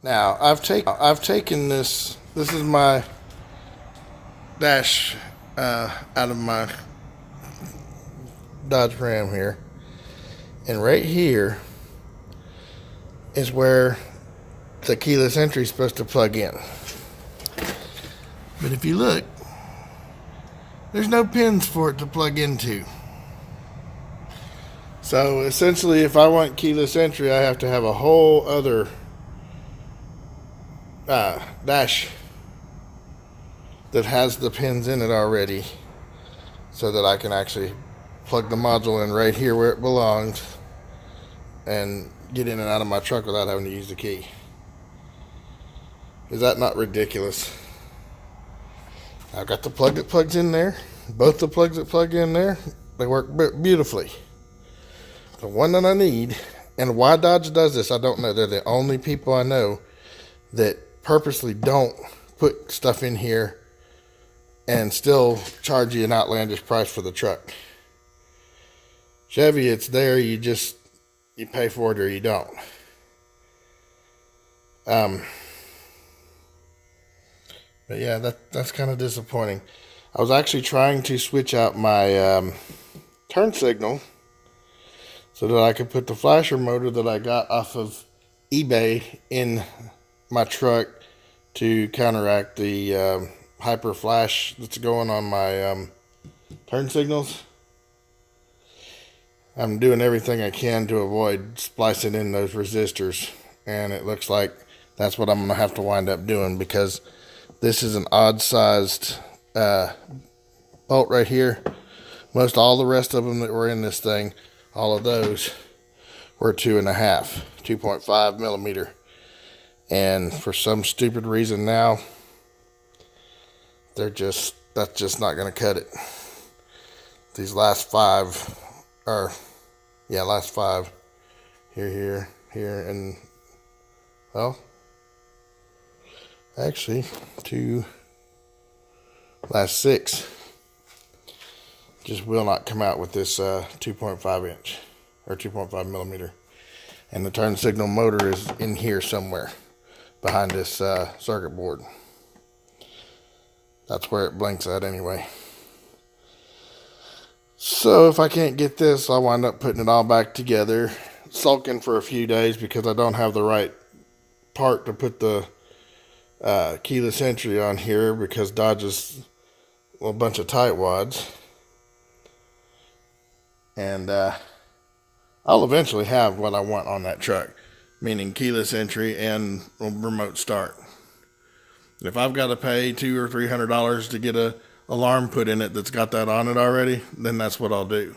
Now I've taken this. This is my dash out of my Dodge Ram here, and right here is where the keyless entry is supposed to plug in. But if you look, there's no pins for it to plug into. So essentially, if I want keyless entry, I have to have a whole other dash that has the pins in it already, so that I can actually plug the module in right here where it belongs and get in and out of my truck without having to use the key. Is that not ridiculous? I've got the plug that plugs in there. Both the plugs that plug in there, they work beautifully. The one that I need, and why Dodge does this, I don't know. They're the only people I know that purposely don't put stuff in here and still charge you an outlandish price for the truck. Chevy, it's there. You pay for it or you don't. But yeah, that's kind of disappointing. I was actually trying to switch out my turn signal so that I could put the flasher motor that I got off of eBay in my truck to counteract the hyper flash that's going on my turn signals. I'm doing everything I can to avoid splicing in those resistors, and it looks like that's what I'm going to have to wind up doing, because this is an odd sized bolt right here. Most all the rest of them that were in this thing, all of those were 2.5 millimeter. And for some stupid reason now, that's just not going to cut it. These last five here, and well, actually, last six just will not come out with this 2.5 inch or 2.5 millimeter. And the turn signal motor is in here somewhere behind this circuit board. That's where it blinks at anyway. So if I can't get this, I'll wind up putting it all back together, sulking for a few days because I don't have the right part to put the keyless entry on here, because Dodge is a bunch of tightwads. And I'll eventually have what I want on that truck, meaning keyless entry and remote start. If I've got to pay $200 or $300 to get a alarm put in it that's got that on it already, then that's what I'll do.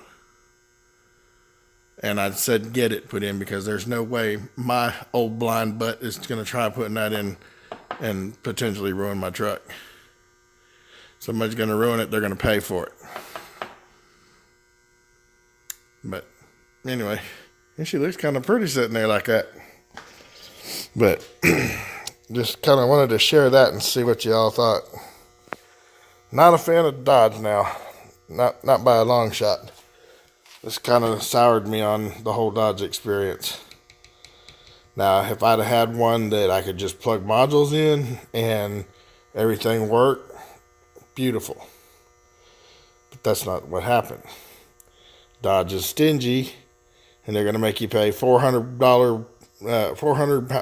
And I said get it put in because there's no way my old blind butt is going to try putting that in and potentially ruin my truck. Somebody's going to ruin it, they're going to pay for it. But anyway, and she looks kind of pretty sitting there like that. But just kind of wanted to share that and see what y'all thought. Not a fan of Dodge now. Not by a long shot. This kind of soured me on the whole Dodge experience. Now, if I'd have had one that I could just plug modules in and everything worked, beautiful. But that's not what happened. Dodge is stingy, and they're going to make you pay $400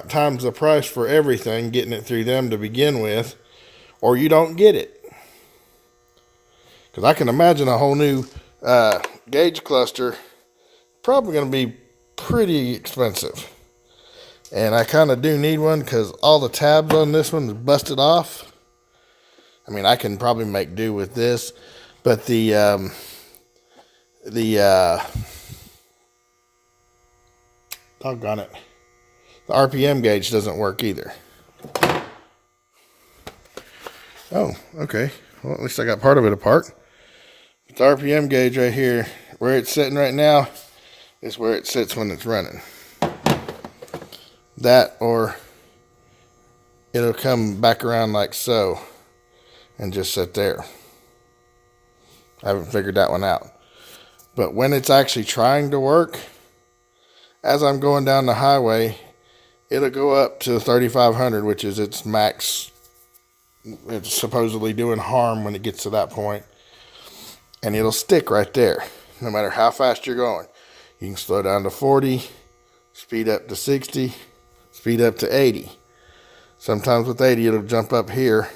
times the price for everything, getting it through them to begin with, or you don't get it. Because I can imagine a whole new gauge cluster probably going to be pretty expensive. And I kind of do need one because all the tabs on this one is busted off. I mean, I can probably make do with this, but the doggone it, the RPM gauge doesn't work either. Oh, okay. Well, at least I got part of it apart. But the RPM gauge right here, where it's sitting right now, is where it sits when it's running. That, or it'll come back around like so and just sit there. I haven't figured that one out. But when it's actually trying to work, as I'm going down the highway, it'll go up to 3,500, which is its max. It's supposedly doing harm when it gets to that point. And it'll stick right there, no matter how fast you're going. You can slow down to 40, speed up to 60, speed up to 80. Sometimes with 80, it'll jump up here,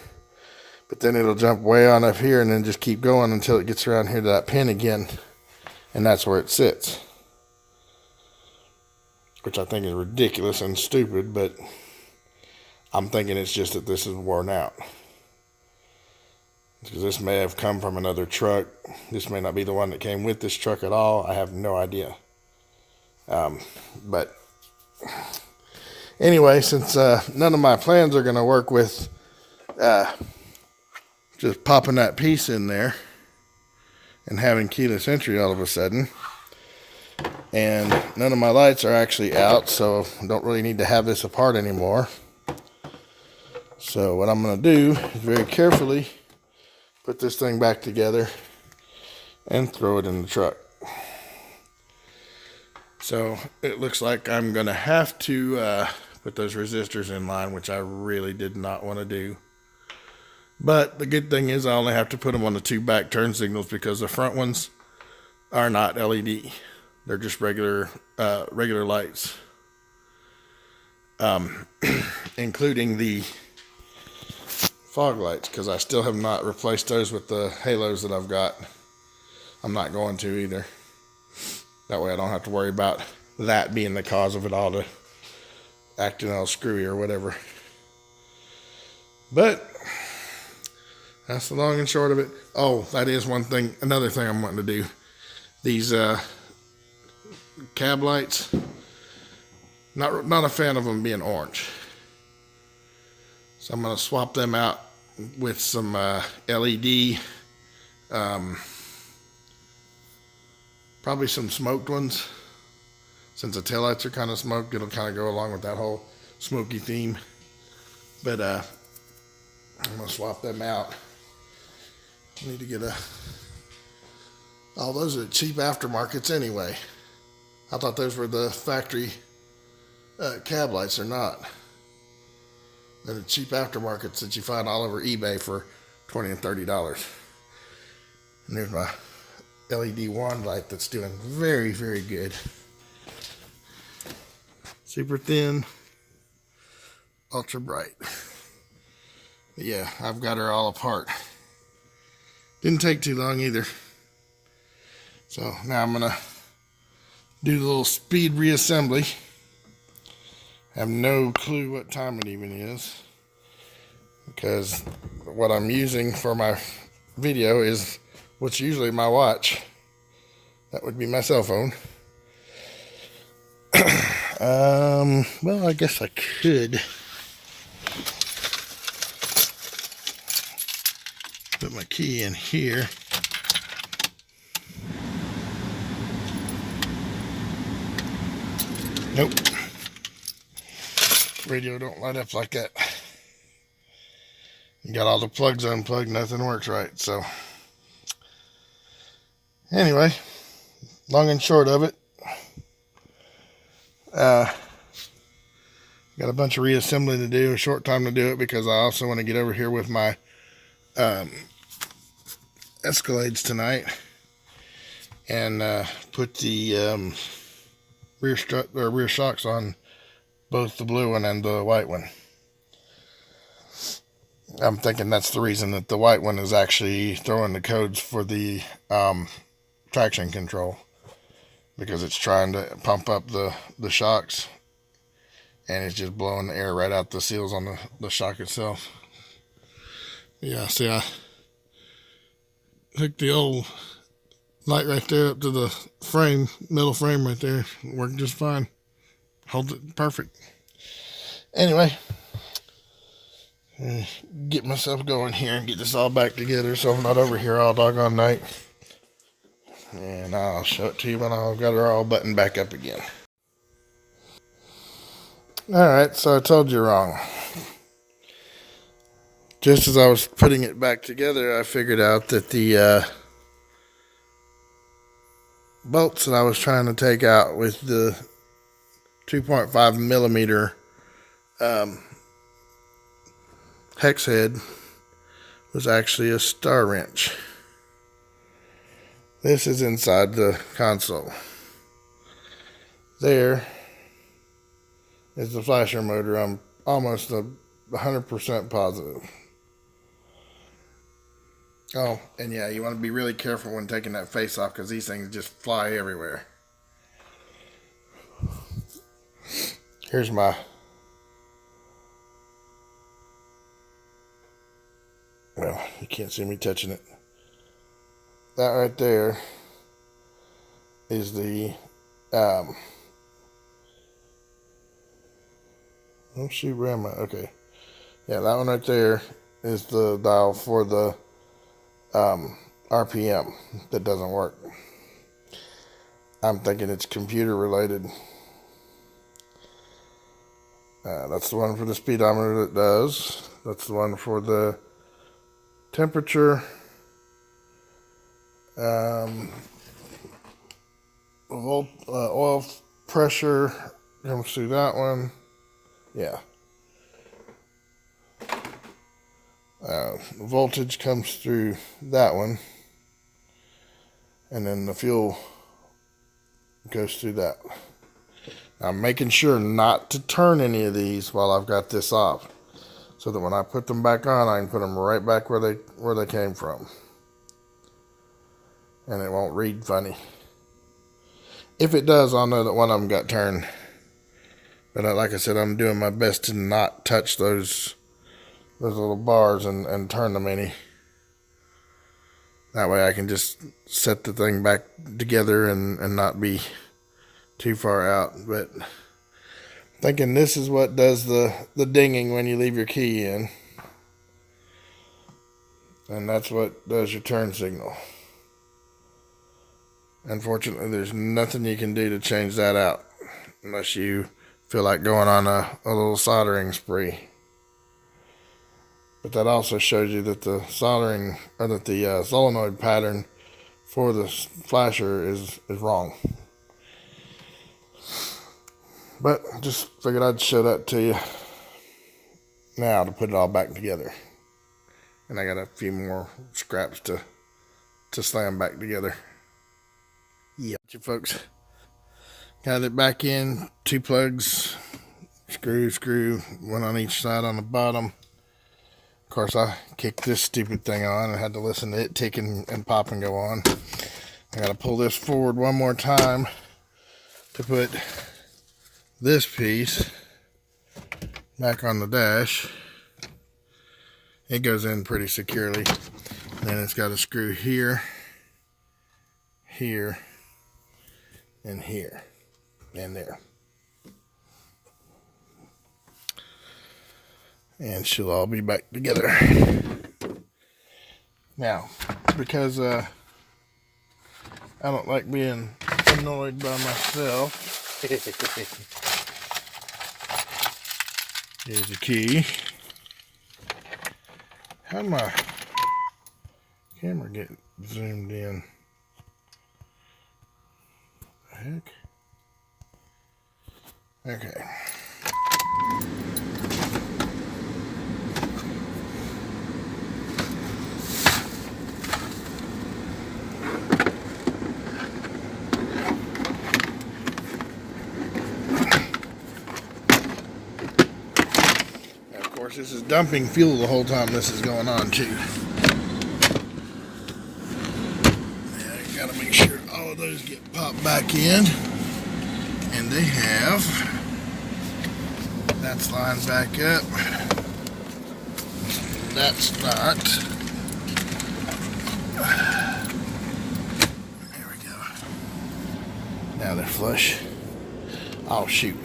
but then it'll jump way on up here and then just keep going until it gets around here to that pin again, and that's where it sits. Which I think is ridiculous and stupid, but I'm thinking it's just that this is worn out. Because this may have come from another truck. This may not be the one that came with this truck at all. I have no idea. But anyway, since none of my plans are going to work with just popping that piece in there and having keyless entry all of a sudden, and none of my lights are actually out, so I don't really need to have this apart anymore. So what I'm going to do is very carefully put this thing back together and throw it in the truck. So it looks like I'm going to have to put those resistors in line, which I really did not want to do. But the good thing is I only have to put them on the two back turn signals, because the front ones are not LED. They're just regular lights, including the fog lights, because I still have not replaced those with the halos that I've got. I'm not going to either. That way I don't have to worry about that being the cause of it all to acting all screwy or whatever. But that's the long and short of it. Oh, that is one thing. Another thing I'm wanting to do. These cab lights. Not a fan of them being orange. So I'm going to swap them out with some LED. Probably some smoked ones. Since the taillights are kind of smoked, it'll kind of go along with that whole smoky theme. But I'm going to swap them out. I need to get oh, those are cheap aftermarkets anyway. I thought those were the factory cab lights. They're not. They're the cheap aftermarkets that you find all over eBay for $20 and $30. And there's my LED wand light that's doing very, very good. Super thin, ultra bright. But yeah, I've got her all apart. Didn't take too long either. So now I'm gonna do the little speed reassembly. Have no clue what time it even is, because what I'm using for my video is what's usually my watch. That would be my cell phone. Well, I guess I could put my key in here. Nope. Radio don't light up like that. You got all the plugs unplugged, nothing works right. So anyway, long and short of it, got a bunch of reassembling to do, a short time to do it, because I also want to get over here with my Escalades tonight and put the rear shocks on both the blue one and the white one. I'm thinking that's the reason that the white one is actually throwing the codes for the traction control, because it's trying to pump up the shocks, and it's just blowing the air right out the seals on the shock itself. Yeah, see, I hooked the old light right there up to the frame, middle frame right there. It worked just fine. Holds it perfect. Anyway, get myself going here and get this all back together so I'm not over here all doggone night. And I'll show it to you when I've got her all buttoned back up again. Alright, so I told you wrong. Just as I was putting it back together, I figured out that the bolts that I was trying to take out with the 2.5 millimeter hex head was actually a star wrench. This is inside the console. There is the flasher motor. I'm almost 100% positive. Oh, and yeah, you want to be really careful when taking that face off because these things just fly everywhere. Here's my... Well, you can't see me touching it. That right there is the... oh shoot, where am I? Okay. Yeah, that one right there is the dial for the RPM that doesn't work. I'm thinking it's computer related. That's the one for the speedometer that does. That's the one for the temperature. Oil pressure comes through that one. Yeah. Voltage comes through that one. And then the fuel goes through that. I'm making sure not to turn any of these while I've got this off, so that when I put them back on, I can put them right back where they came from, and it won't read funny. If it does, I'll know that one of them got turned. But like I said, I'm doing my best to not touch those little bars and turn them any. That way I can just set the thing back together and not be too far out. But thinking this is what does the dinging when you leave your key in. And that's what does your turn signal. Unfortunately, there's nothing you can do to change that out unless you feel like going on a little soldering spree. But that also shows you that the soldering, or that the solenoid pattern for the flasher is wrong. But just figured I'd show that to you now to put it all back together. And I got a few more scraps to slam back together. Yep, you folks. Got it back in, 2 plugs, screw, one on each side on the bottom. Of course, I kicked this stupid thing on and had to listen to it tick and pop and go on. I got to pull this forward one more time to put this piece back on the dash. It goes in pretty securely. Then it's got a screw here, here, and here, and there. And she'll all be back together. Now, because I don't like being annoyed by myself, here's the key. How'd my camera get zoomed in? The heck? Okay. This is dumping fuel the whole time this is going on too. Yeah, you gotta make sure all of those get popped back in, and they have. That's lined back up. That's not. There we go. Now they're flush. Oh shoot.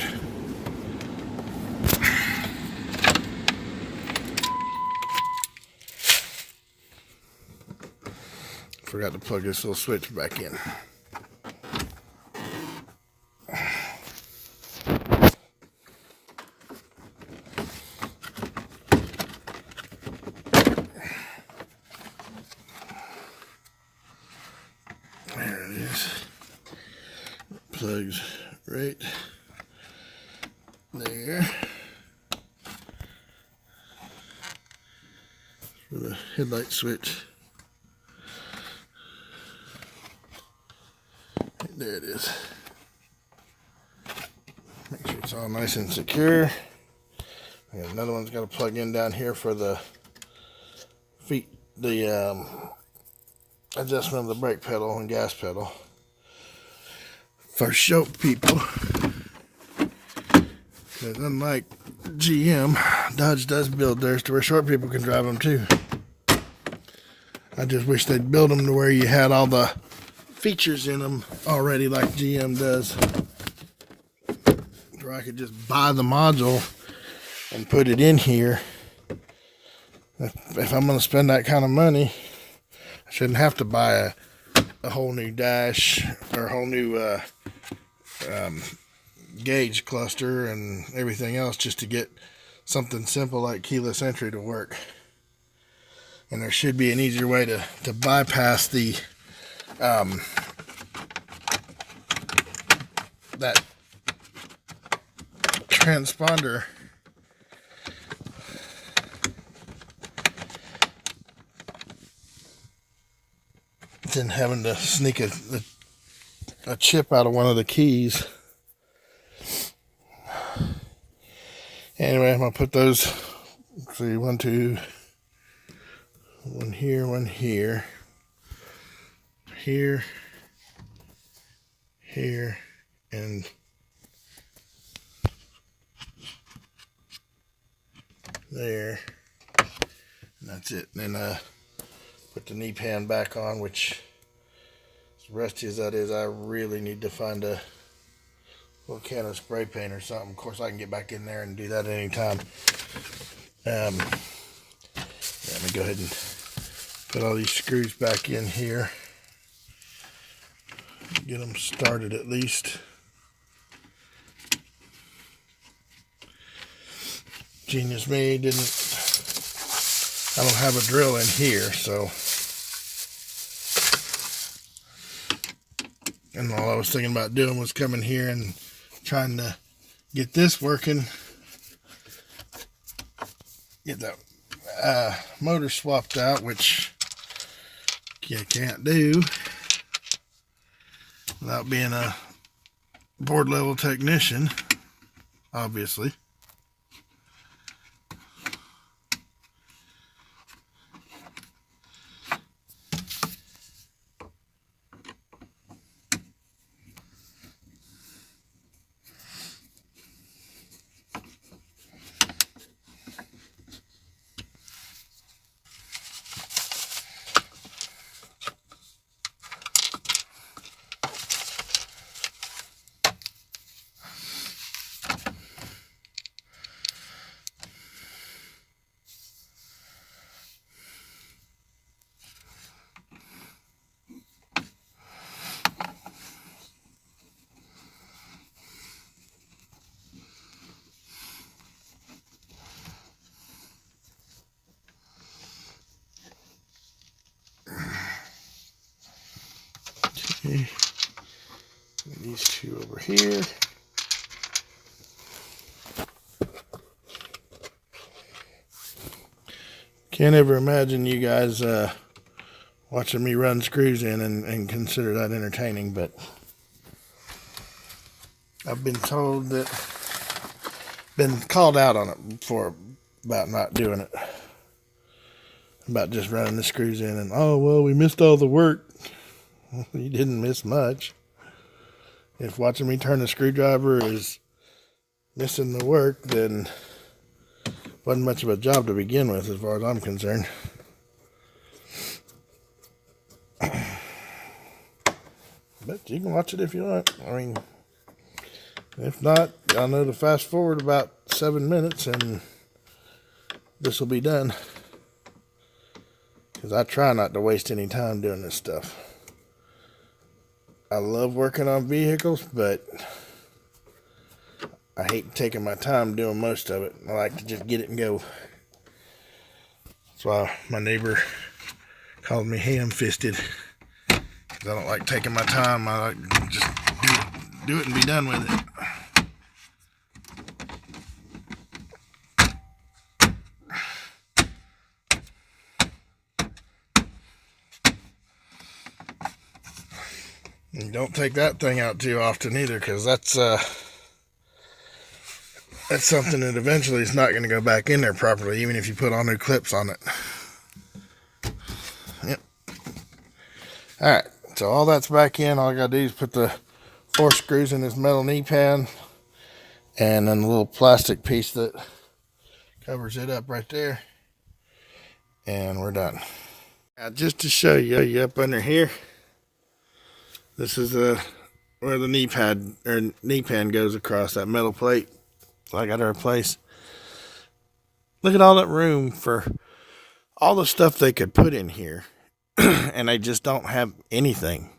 Forgot to plug this little switch back in. There it is. Plugs right there. for the headlight switch. There it is. Make sure it's all nice and secure. And another one's got to plug in down here for the feet, the adjustment of the brake pedal and gas pedal. For short people, because unlike GM, Dodge does build theirs to where short people can drive them too. I just wish they'd build them to where you had all the features in them already like GM does, where I could just buy the module and put it in here. If I'm going to spend that kind of money, I shouldn't have to buy a whole new dash or a whole new gauge cluster and everything else just to get something simple like keyless entry to work. And there should be an easier way to bypass the that transponder than having to sneak a chip out of one of the keys. Anyway, I'm going to put those, let's see, one here, here, and there. And that's it. And then put the knee pan back on, which, as rusty as that is, I really need to find a little can of spray paint or something. Of course, I can get back in there and do that at any time. Let me go ahead and put all these screws back in here. Get them started at least. Genius me, I don't have a drill in here, so. And all I was thinking about doing was coming here and trying to get this working. Get that motor swapped out, which you can't do without being a board level technician, obviously. Okay. These two over here. Can't ever imagine you guys watching me run screws in and consider that entertaining, but I've been told that, been called out on it before about not doing it, about just running the screws in and, oh, well, we missed all the work. Well, you didn't miss much. If watching me turn a screwdriver is missing the work, then wasn't much of a job to begin with, as far as I'm concerned. But you can watch it if you want. I mean, if not, y'all know to fast forward about 7 minutes and this will be done. Because I try not to waste any time doing this stuff. I love working on vehicles, but I hate taking my time doing most of it. I like to just get it and go. That's why my neighbor called me ham-fisted. Because I don't like taking my time. I like to just do it and be done with it. And don't take that thing out too often either, because that's something that eventually is not going to go back in there properly, even if you put all new clips on it. Yep. Alright, so all that's back in. All I got to do is put the 4 screws in this metal knee pan, and then the little plastic piece that covers it up right there, and we're done. Now, just to show you up under here, this is where the knee pad or knee pan goes across that metal plate. So I got to replace. Look at all that room for all the stuff they could put in here, and they just don't have anything.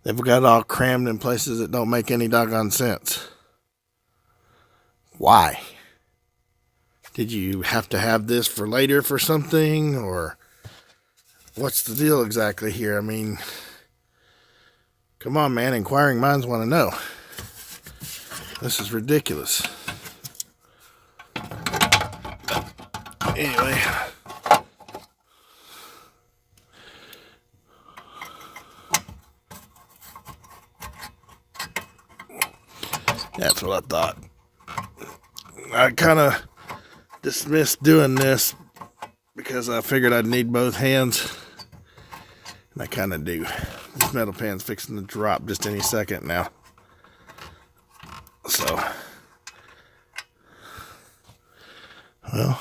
They've got it all crammed in places that don't make any doggone sense. Why? Did you have to have this for later for something, or what's the deal exactly here? I mean, come on, man. Inquiring minds want to know. This is ridiculous. Anyway. That's what I thought. I kind of dismissed doing this because I figured I'd need both hands. And I kind of do. This metal pan's fixing to drop just any second now. So, well,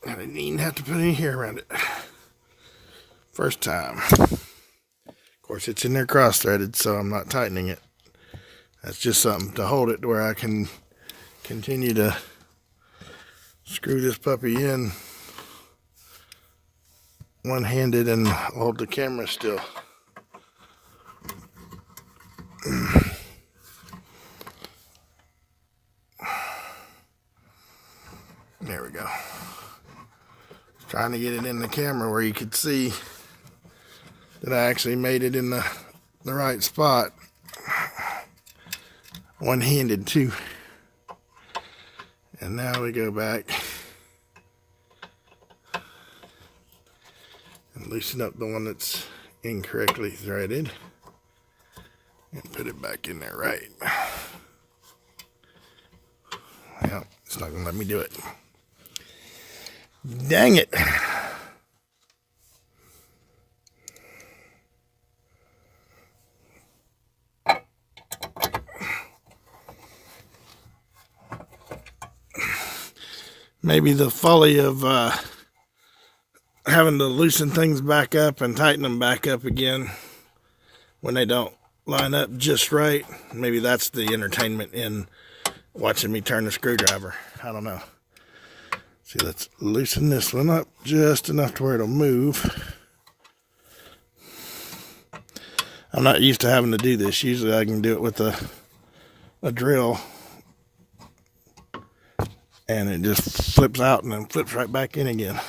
I didn't even have to put any hair around it. First time. Of course, it's in there cross-threaded, so I'm not tightening it. That's just something to hold it to where I can continue to screw this puppy in one-handed and hold the camera still. There we go. Trying to get it in the camera where you could see that I actually made it in the right spot. One-handed too. And now we go back and loosen up the one that's incorrectly threaded and put it back in there right. Well, it's not gonna let me do it. Dang it. Maybe the folly of having to loosen things back up and tighten them back up again when they don't line up just right. Maybe that's the entertainment in watching me turn the screwdriver. I don't know. See, let's loosen this one up just enough to where it'll move. I'm not used to having to do this. Usually I can do it with a drill. And it just flips out and then flips right back in again.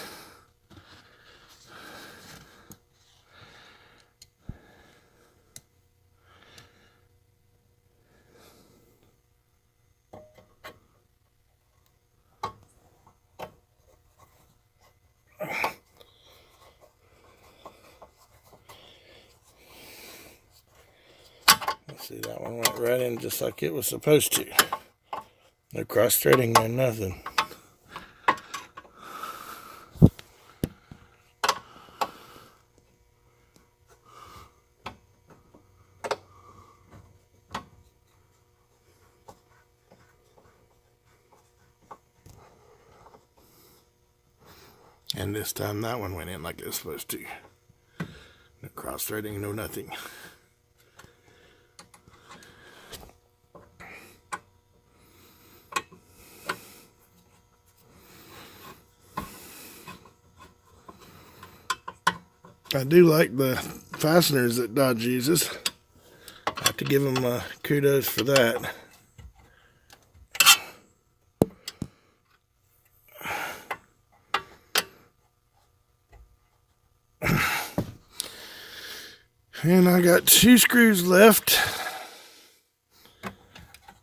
See, that one went right in just like it was supposed to. No cross-threading, no nothing. And this time that one went in like it was supposed to. No cross-threading, no nothing. I do like the fasteners that Dodge uses. I have to give them kudos for that. And I got 2 screws left,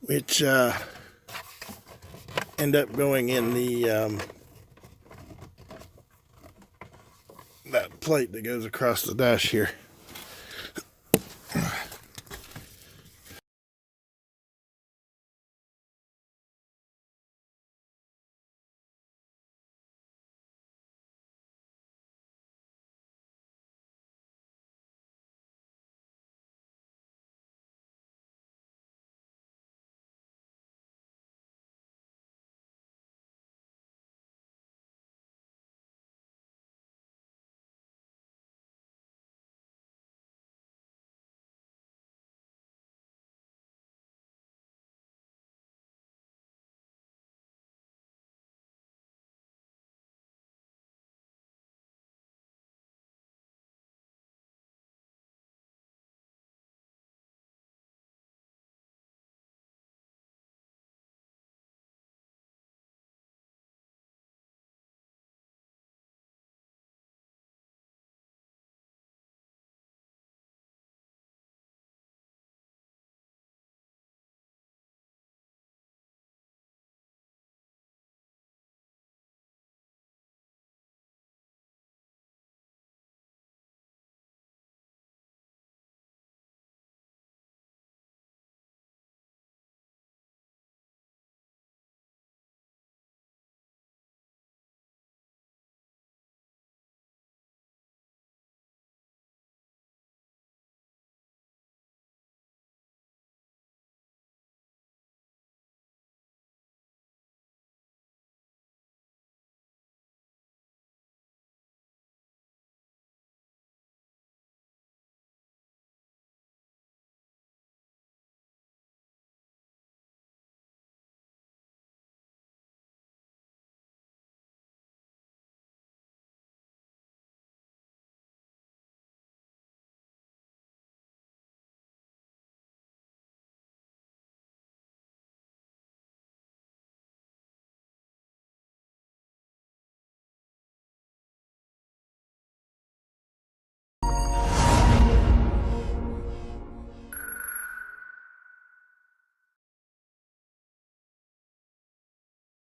which end up going in the that plate that goes across the dash here.